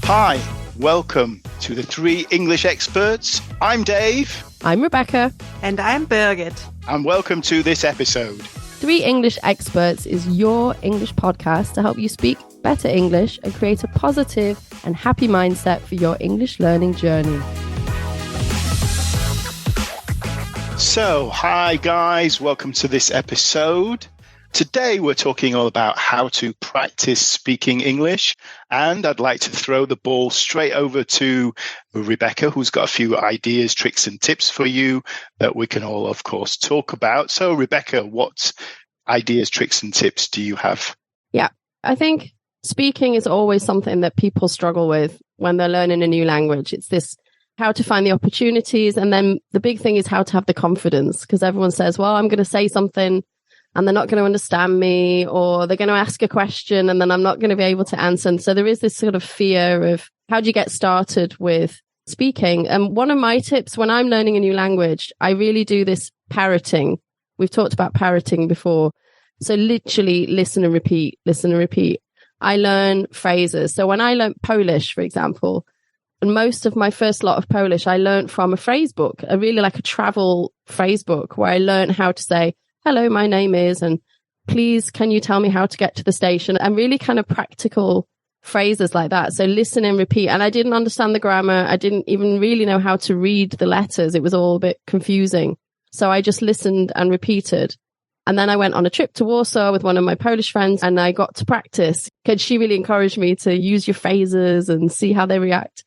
Hi, welcome to the Three English Experts. I'm Dave. I'm Rebecca. And I'm Birgit. And welcome to this episode. Three English Experts is your English podcast to help you speak better English and create a positive and happy mindset for your English learning journey. So, hi guys, welcome to this episode. Today we're talking all about how to practice speaking English, and I'd like to throw the ball straight over to Rebecca, who's got a few ideas, tricks and tips for you that we can all, of course, talk about. So, Rebecca, what ideas, tricks and tips do you have? Yeah, I think speaking is always something that people struggle with when they're learning a new language. It's this how to find the opportunities, and then the big thing is how to have the confidence, because everyone says, well, I'm going to say something and they're not going to understand me, or they're going to ask a question and then I'm not going to be able to answer. And so there is this sort of fear of how do you get started with speaking? And one of my tips when I'm learning a new language, I really do this parroting. We've talked about parroting before. So literally listen and repeat, listen and repeat. I learn phrases. So when I learned Polish, for example, and most of my first lot of Polish, I learned from a phrase book, a really like a travel phrase book where I learned how to say, hello, my name is, and please, can you tell me how to get to the station? And really kind of practical phrases like that. So listen and repeat. And I didn't understand the grammar. I didn't even really know how to read the letters. It was all a bit confusing. So I just listened and repeated. And then I went on a trip to Warsaw with one of my Polish friends and I got to practice because she really encouraged me to use your phrases and see how they react.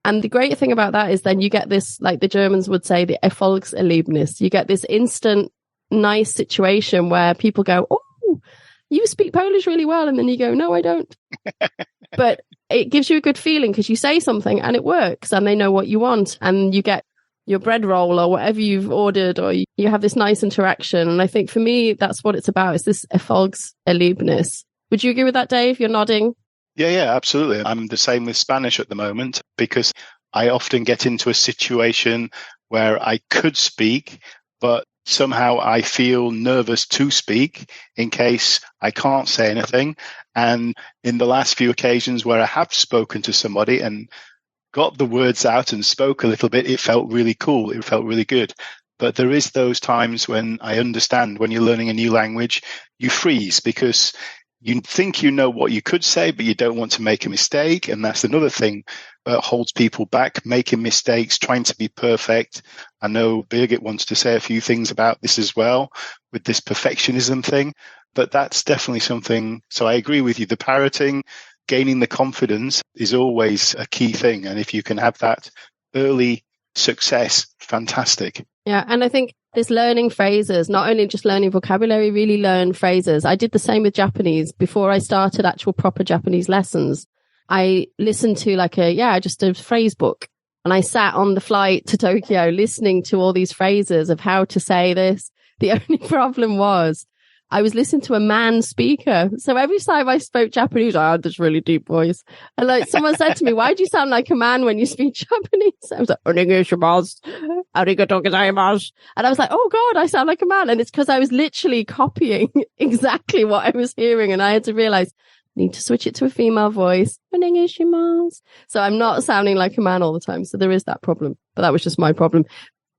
And the great thing about that is then you get this, like the Germans would say, the Erfolgserlebnis. You get this instant nice situation where people go, oh, you speak Polish really well. And then you go, no, I don't. But it gives you a good feeling because you say something and it works and they know what you want and you get your bread roll or whatever you've ordered, or you have this nice interaction. And I think for me, that's what it's about. It's this Erfolgserlebnis. Would you agree with that, Dave? You're nodding. Yeah, absolutely. I'm the same with Spanish at the moment because I often get into a situation where I could speak, but somehow I feel nervous to speak in case I can't say anything. And in the last few occasions where I have spoken to somebody and got the words out and spoke a little bit, it felt really cool. It felt really good. But there is those times when I understand when you're learning a new language, you freeze because you think you know what you could say, but you don't want to make a mistake. And that's another thing that holds people back, making mistakes, trying to be perfect. I know Birgit wants to say a few things about this as well with this perfectionism thing, but that's definitely something. So I agree with you. The parroting, gaining the confidence is always a key thing. And if you can have that early success, fantastic. Yeah. And I think this learning phrases, not only just learning vocabulary, really learn phrases. I did the same with Japanese. Before I started actual proper Japanese lessons, I listened to just a phrase book. And I sat on the flight to Tokyo listening to all these phrases of how to say this. The only problem was I was listening to a man speaker. So every time I spoke Japanese, I had this really deep voice. And like someone said to me, why do you sound like a man when you speak Japanese? I was like, arigatou gozaimasu. And I was like, oh God, I sound like a man. And it's because I was literally copying exactly what I was hearing. And I had to realize, I need to switch it to a female voice. So I'm not sounding like a man all the time. So there is that problem. But that was just my problem.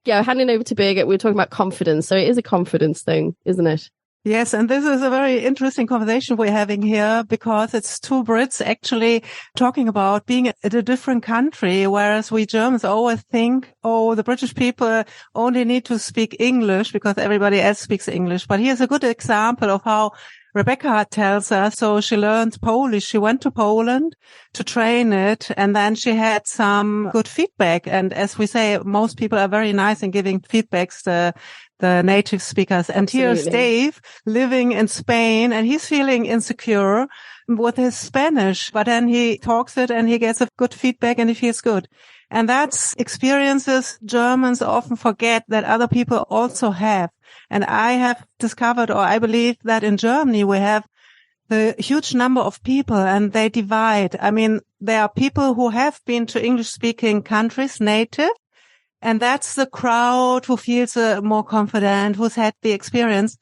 Yeah, handing over to Birgit, we were talking about confidence. So it is a confidence thing, isn't it? Yes, and this is a very interesting conversation we're having here because it's two Brits actually talking about being in a different country, whereas we Germans always think, oh, the British people only need to speak English because everybody else speaks English. But here's a good example of how Rebecca tells us. So she learned Polish. She went to Poland to train it, and then she had some good feedback. And as we say, most people are very nice in giving feedbacks, the native speakers. And Absolutely. Here's Dave living in Spain, and he's feeling insecure with his Spanish, but then he talks it and he gets a good feedback and he feels good. And that's experiences Germans often forget that other people also have. And I have discovered, or I believe that in Germany we have the huge number of people and they divide. I mean, there are people who have been to English speaking countries native, and that's the crowd who feels more confident, who's had the experience.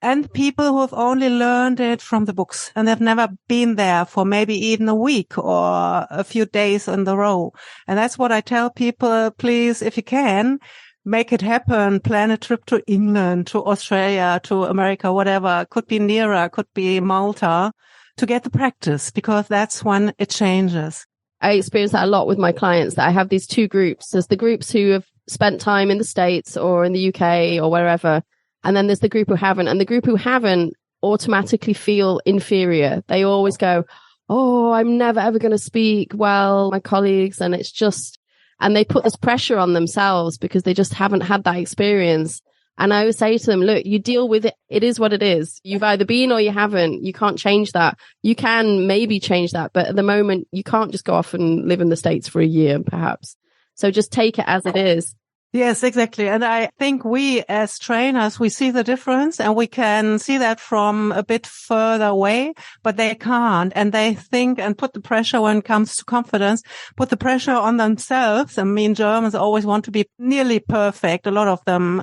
and people who have only learned it from the books and they've never been there for maybe even a week or a few days in the row. And that's what I tell people, please, if you can, make it happen. Plan a trip to England, to Australia, to America, whatever. Could be nearer, could be Malta, to get the practice, because that's when it changes. I experience that a lot with my clients, that I have these two groups. There's the groups who have spent time in the States or in the UK or wherever. And then there's the group who haven't. And the group who haven't automatically feel inferior. They always go, oh, I'm never, ever going to speak well, my colleagues. And it's just, and they put this pressure on themselves because they just haven't had that experience. And I always say to them, look, you deal with it. It is what it is. You've either been or you haven't. You can't change that. You can maybe change that. But at the moment, you can't just go off and live in the States for a year, perhaps. So just take it as it is. Yes, exactly. And I think we as trainers, we see the difference and we can see that from a bit further away, but they can't. And they think and put the pressure when it comes to confidence, put the pressure on themselves. I mean, Germans always want to be nearly perfect, a lot of them.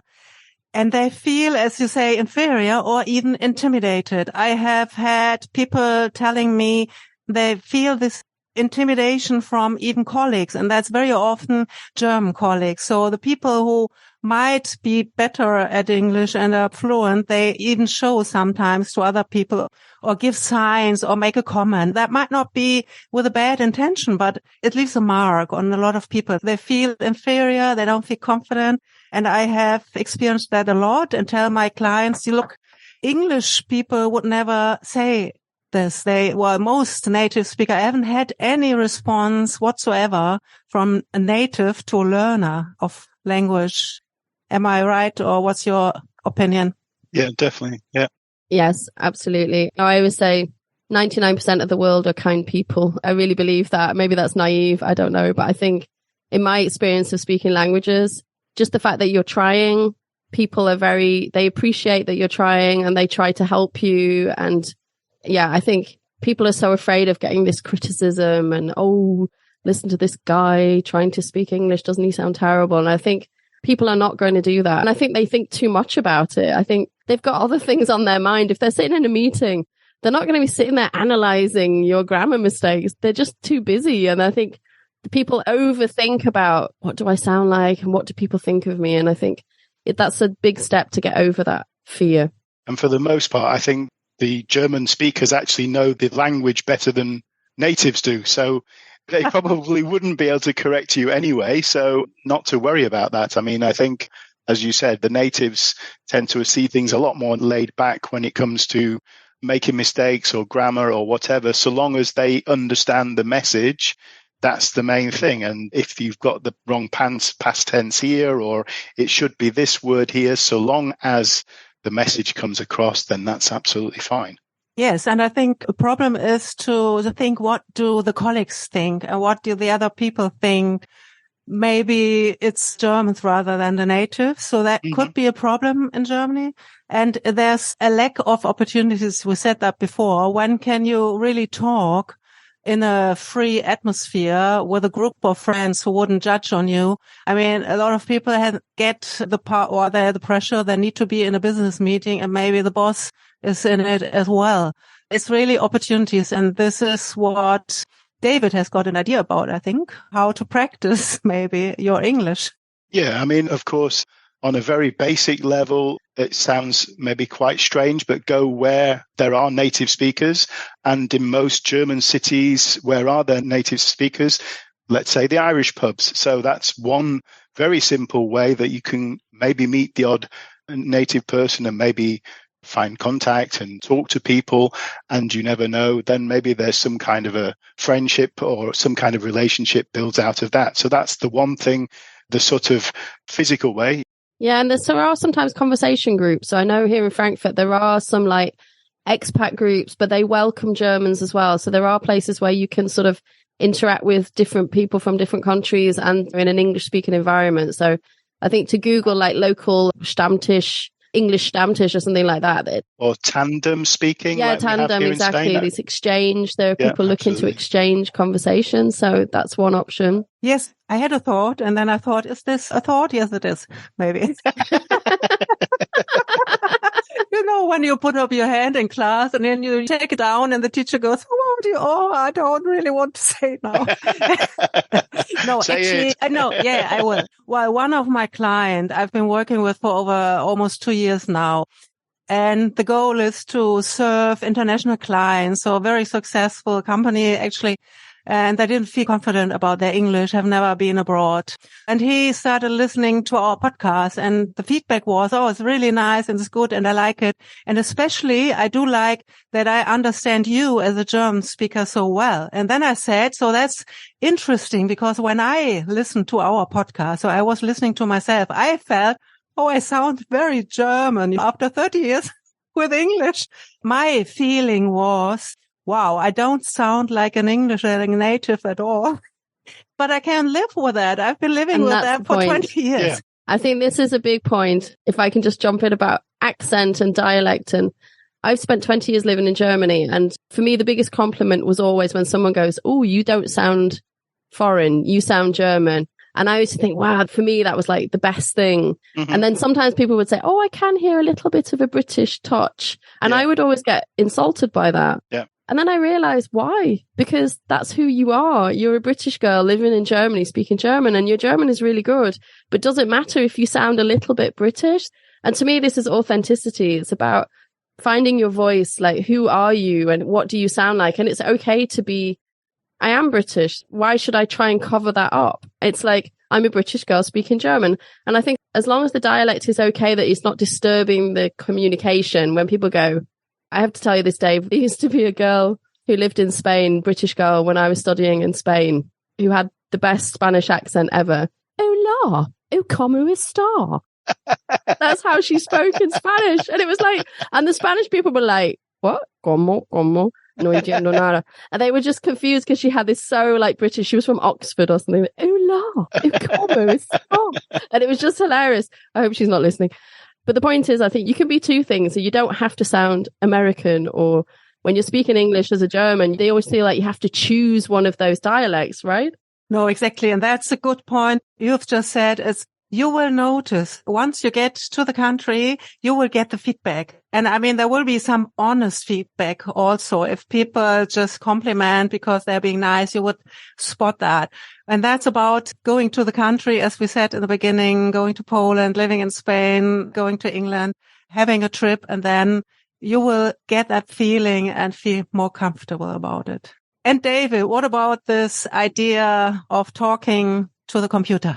And they feel, as you say, inferior or even intimidated. I have had people telling me they feel this intimidation from even colleagues, and that's very often German colleagues. So the people who might be better at English and are fluent, they even show sometimes to other people or give signs or make a comment. That might not be with a bad intention, but it leaves a mark on a lot of people. They feel inferior. They don't feel confident. And I have experienced that a lot and tell my clients, you look, English people would never say this. Most native speakers, I haven't had any response whatsoever from a native to a learner of language. Am I right? Or what's your opinion? Yeah, definitely. Yeah. Yes, absolutely. I always say 99% of the world are kind people. I really believe that. Maybe that's naive. I don't know. But I think in my experience of speaking languages, just the fact that you're trying, people are they appreciate that you're trying and they try to help you. And yeah, I think people are so afraid of getting this criticism and, oh, listen to this guy trying to speak English. Doesn't he sound terrible? And I think people are not going to do that. And I think they think too much about it. I think they've got other things on their mind. If they're sitting in a meeting, they're not going to be sitting there analyzing your grammar mistakes. They're just too busy. And I think people overthink about what do I sound like and what do people think of me? And I think that's a big step to get over that fear. And for the most part, I think the German speakers actually know the language better than natives do. So they probably wouldn't be able to correct you anyway. So not to worry about that. I mean, I think, as you said, the natives tend to see things a lot more laid back when it comes to making mistakes or grammar or whatever. So long as they understand the message, that's the main thing. And if you've got the wrong past tense here, or it should be this word here, so long as the message comes across, then that's absolutely fine. Yes, and I think the problem is to think, what do the colleagues think and what do the other people think? Maybe it's Germans rather than the natives. So that could be a problem in Germany. And there's a lack of opportunities. We said that before. When can you really talk in a free atmosphere with a group of friends who wouldn't judge on you? I mean, a lot of people get the part or they have the pressure. They need to be in a business meeting and maybe the boss is in it as well. It's really opportunities. And this is what David has got an idea about, I think, how to practice maybe your English. Yeah, I mean, of course, on a very basic level, it sounds maybe quite strange, but go where there are native speakers. And in most German cities, where are there native speakers? Let's say the Irish pubs. So that's one very simple way that you can maybe meet the odd native person and maybe find contact and talk to people. And you never know, then maybe there's some kind of a friendship or some kind of relationship builds out of that. So that's the one thing, the sort of physical way. Yeah, and there are sometimes conversation groups. So I know here in Frankfurt, there are some like expat groups, but they welcome Germans as well. So there are places where you can sort of interact with different people from different countries and in an English speaking environment. So I think to Google like local Stammtisch, English Stammtisch or something like that. Or tandem speaking. Yeah, like tandem, exactly. This exchange. There are people looking to exchange conversations. So that's one option. Yes, I had a thought and then I thought, is this a thought? Yes, it is. Maybe. You know, when you put up your hand in class and then you take it down and the teacher goes, I don't really want to say it now. No, Say actually, it. no, yeah, I will. Well, one of my clients I've been working with for over almost 2 years now. And the goal is to serve international clients. So a very successful company, actually. And they didn't feel confident about their English, have never been abroad. And he started listening to our podcast and the feedback was, oh, it's really nice and it's good and I like it. And especially I do like that I understand you as a German speaker so well. And then I said, so that's interesting because when I listened to our podcast, so I was listening to myself, I felt, oh, I sound very German after 30 years with English. My feeling was, wow, I don't sound like an English native at all, but I can live with that. I've been living with that for 20 years. Yeah. I think this is a big point. If I can just jump in about accent and dialect. And I've spent 20 years living in Germany. And for me, the biggest compliment was always when someone goes, oh, you don't sound foreign. You sound German. And I used to think, wow, for me, that was like the best thing. Mm-hmm. And then sometimes people would say, oh, I can hear a little bit of a British touch. And I would always get insulted by that. Yeah. And then I realized why, because that's who you are. You're a British girl living in Germany, speaking German, and your German is really good. But does it matter if you sound a little bit British? And to me, this is authenticity. It's about finding your voice. Like, who are you and what do you sound like? And it's okay to be, I am British. Why should I try and cover that up? It's like, I'm a British girl speaking German. And I think as long as the dialect is okay, that it's not disturbing the communication when people go, I have to tell you this, Dave. There used to be a girl who lived in Spain, British girl, when I was studying in Spain, who had the best Spanish accent ever. Hola, ¿cómo está? That's how she spoke in Spanish. And it was like, and the Spanish people were like, what? ¿Cómo? No entiendo nada. And they were just confused because she had this so like British. She was from Oxford or something. Hola, ¿cómo está? And it was just hilarious. I hope she's not listening. But the point is, I think you can be two things. So you don't have to sound American, or when you're speaking English as a German, they always feel like you have to choose one of those dialects, right? No, exactly. And that's a good point. You've just said is you will notice once you get to the country, you will get the feedback. And I mean, there will be some honest feedback also. If people just compliment because they're being nice, you would spot that. And that's about going to the country, as we said in the beginning, going to Poland, living in Spain, going to England, having a trip, and then you will get that feeling and feel more comfortable about it. And David, what about this idea of talking to the computer?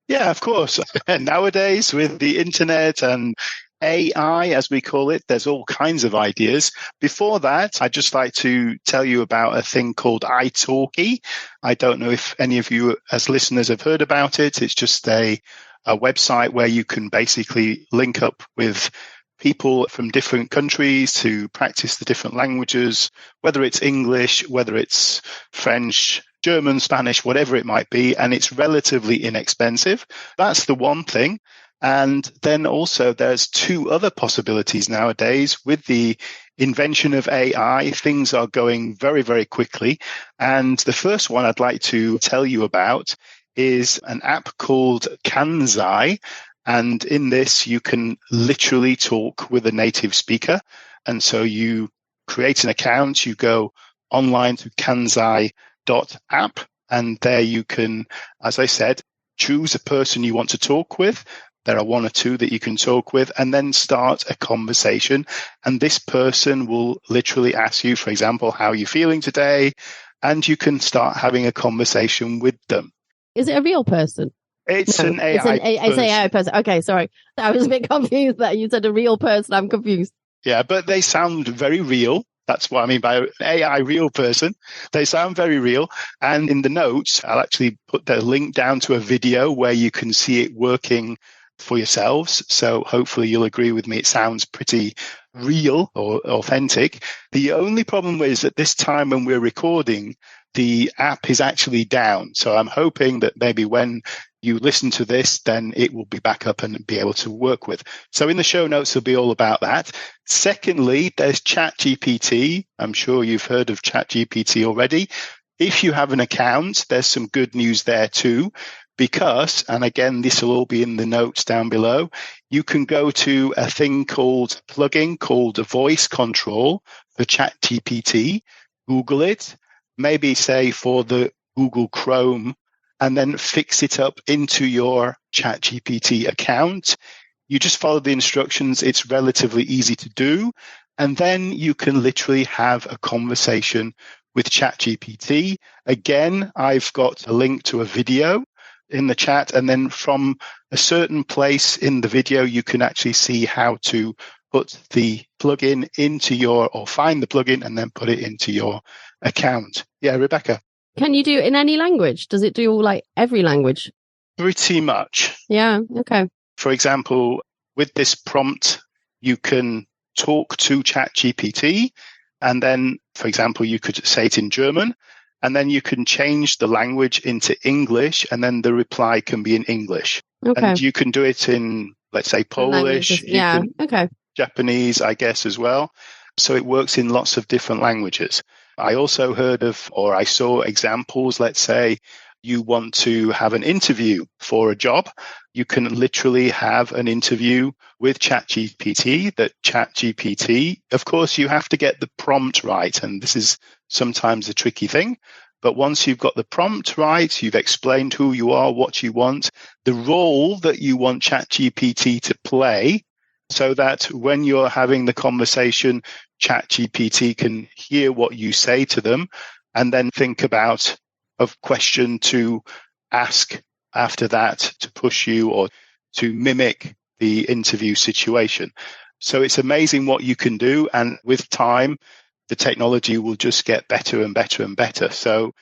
Yeah, of course. Nowadays, with the internet and AI, as we call it, there's all kinds of ideas. Before that, I'd just like to tell you about a thing called italki. I don't know if any of you as listeners have heard about it. It's just a website where you can basically link up with people from different countries to practice the different languages, whether it's English, whether it's French, German, Spanish, whatever it might be, and it's relatively inexpensive. That's the one thing. And then also there's two other possibilities nowadays. With the invention of AI, things are going very, very quickly. And the first one I'd like to tell you about is an app called Kanzai. And in this, you can literally talk with a native speaker. And so you create an account, you go online to kanzai.app, and there you can, as I said, choose a person you want to talk with. There are one or two that you can talk with, and then start a conversation. And this person will literally ask you, for example, how are you feeling today? And you can start having a conversation with them. Is it a real person? It's an AI person. It's an AI person. Okay, sorry. I was a bit confused that you said a real person. I'm confused. Yeah, but they sound very real. That's what I mean by AI real person. They sound very real. And in the notes, I'll actually put the link down to a video where you can see it working for yourselves. So hopefully you'll agree with me. It sounds pretty real or authentic. The only problem is at this time when we're recording, the app is actually down. So I'm hoping that maybe when you listen to this, then it will be back up and be able to work with. So in the show notes, it'll be all about that. Secondly, there's ChatGPT. I'm sure you've heard of ChatGPT already. If you have an account, there's some good news there too, because, and again, this will all be in the notes down below, you can go to a thing called plugin called Voice Control for ChatGPT, Google it, maybe say for the Google Chrome, and then fix it up into your ChatGPT account. You just follow the instructions. It's relatively easy to do. And then you can literally have a conversation with ChatGPT. Again, I've got a link to a video in the chat. And then from a certain place in the video, you can actually see how to put the plugin into or find the plugin and then put it into your account. Yeah, Rebecca. Can you do it in any language? Does it do like every language? Pretty much. Yeah. Okay. For example, with this prompt, you can talk to ChatGPT, and then, for example, you could say it in German, and then you can change the language into English, and then the reply can be in English. Okay. And you can do it in, let's say, Polish, yeah. Okay. Japanese, I guess, as well. So it works in lots of different languages. I also heard of, or I saw examples, let's say you want to have an interview for a job. You can literally have an interview with ChatGPT. That ChatGPT, of course, you have to get the prompt right. And this is sometimes a tricky thing. But once you've got the prompt right, you've explained who you are, what you want, the role that you want ChatGPT to play, so that when you're having the conversation, ChatGPT can hear what you say to them and then think about a question to ask after that to push you or to mimic the interview situation. So it's amazing what you can do. And with time, the technology will just get better and better and better. So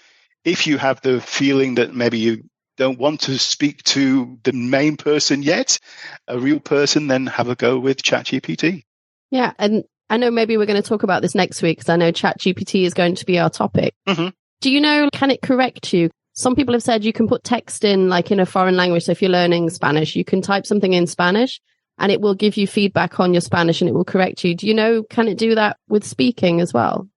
if you have the feeling that maybe you don't want to speak to the main person yet, a real person, then have a go with ChatGPT. Yeah. And I know maybe we're going to talk about this next week because I know ChatGPT is going to be our topic. Mm-hmm. Do you know, can it correct you? Some people have said you can put text in like in a foreign language. So if you're learning Spanish, you can type something in Spanish and it will give you feedback on your Spanish and it will correct you. Do you know, can it do that with speaking as well?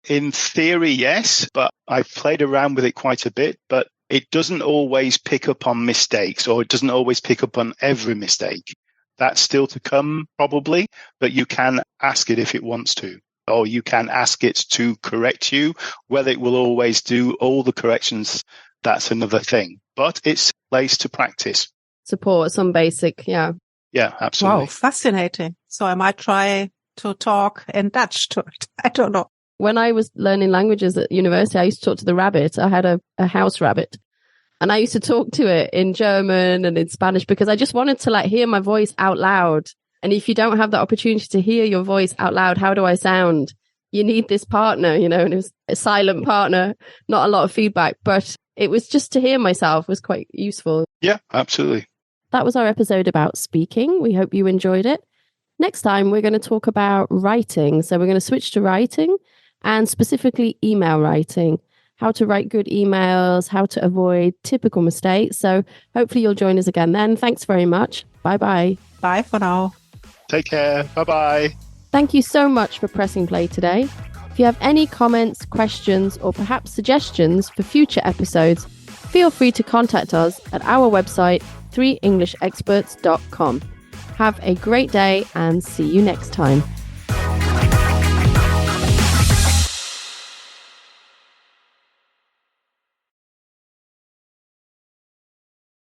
In theory, yes, but I've played around with it quite a bit, but it doesn't always pick up on mistakes, or it doesn't always pick up on every mistake. That's still to come, probably, but you can ask it if it wants to, or you can ask it to correct you. Whether it will always do all the corrections, that's another thing. But it's a place to practice. Support some basic, yeah. Yeah, absolutely. Wow, fascinating. So I might try to talk in Dutch to it. I don't know. When I was learning languages at university, I used to talk to the rabbit. I had a house rabbit. And I used to talk to it in German and in Spanish because I just wanted to like hear my voice out loud. And if you don't have the opportunity to hear your voice out loud, how do I sound? You need this partner, you know, and it was a silent partner, not a lot of feedback, but it was just to hear myself was quite useful. Yeah, absolutely. That was our episode about speaking. We hope you enjoyed it. Next time, we're going to talk about writing. So we're going to switch to writing and specifically email writing. How to write good emails, how to avoid typical mistakes. So hopefully you'll join us again then. Thanks very much. Bye-bye. Bye for now. Take care. Bye-bye. Thank you so much for pressing play today. If you have any comments, questions, or perhaps suggestions for future episodes, feel free to contact us at our website, 3englishexperts.com. Have a great day and see you next time.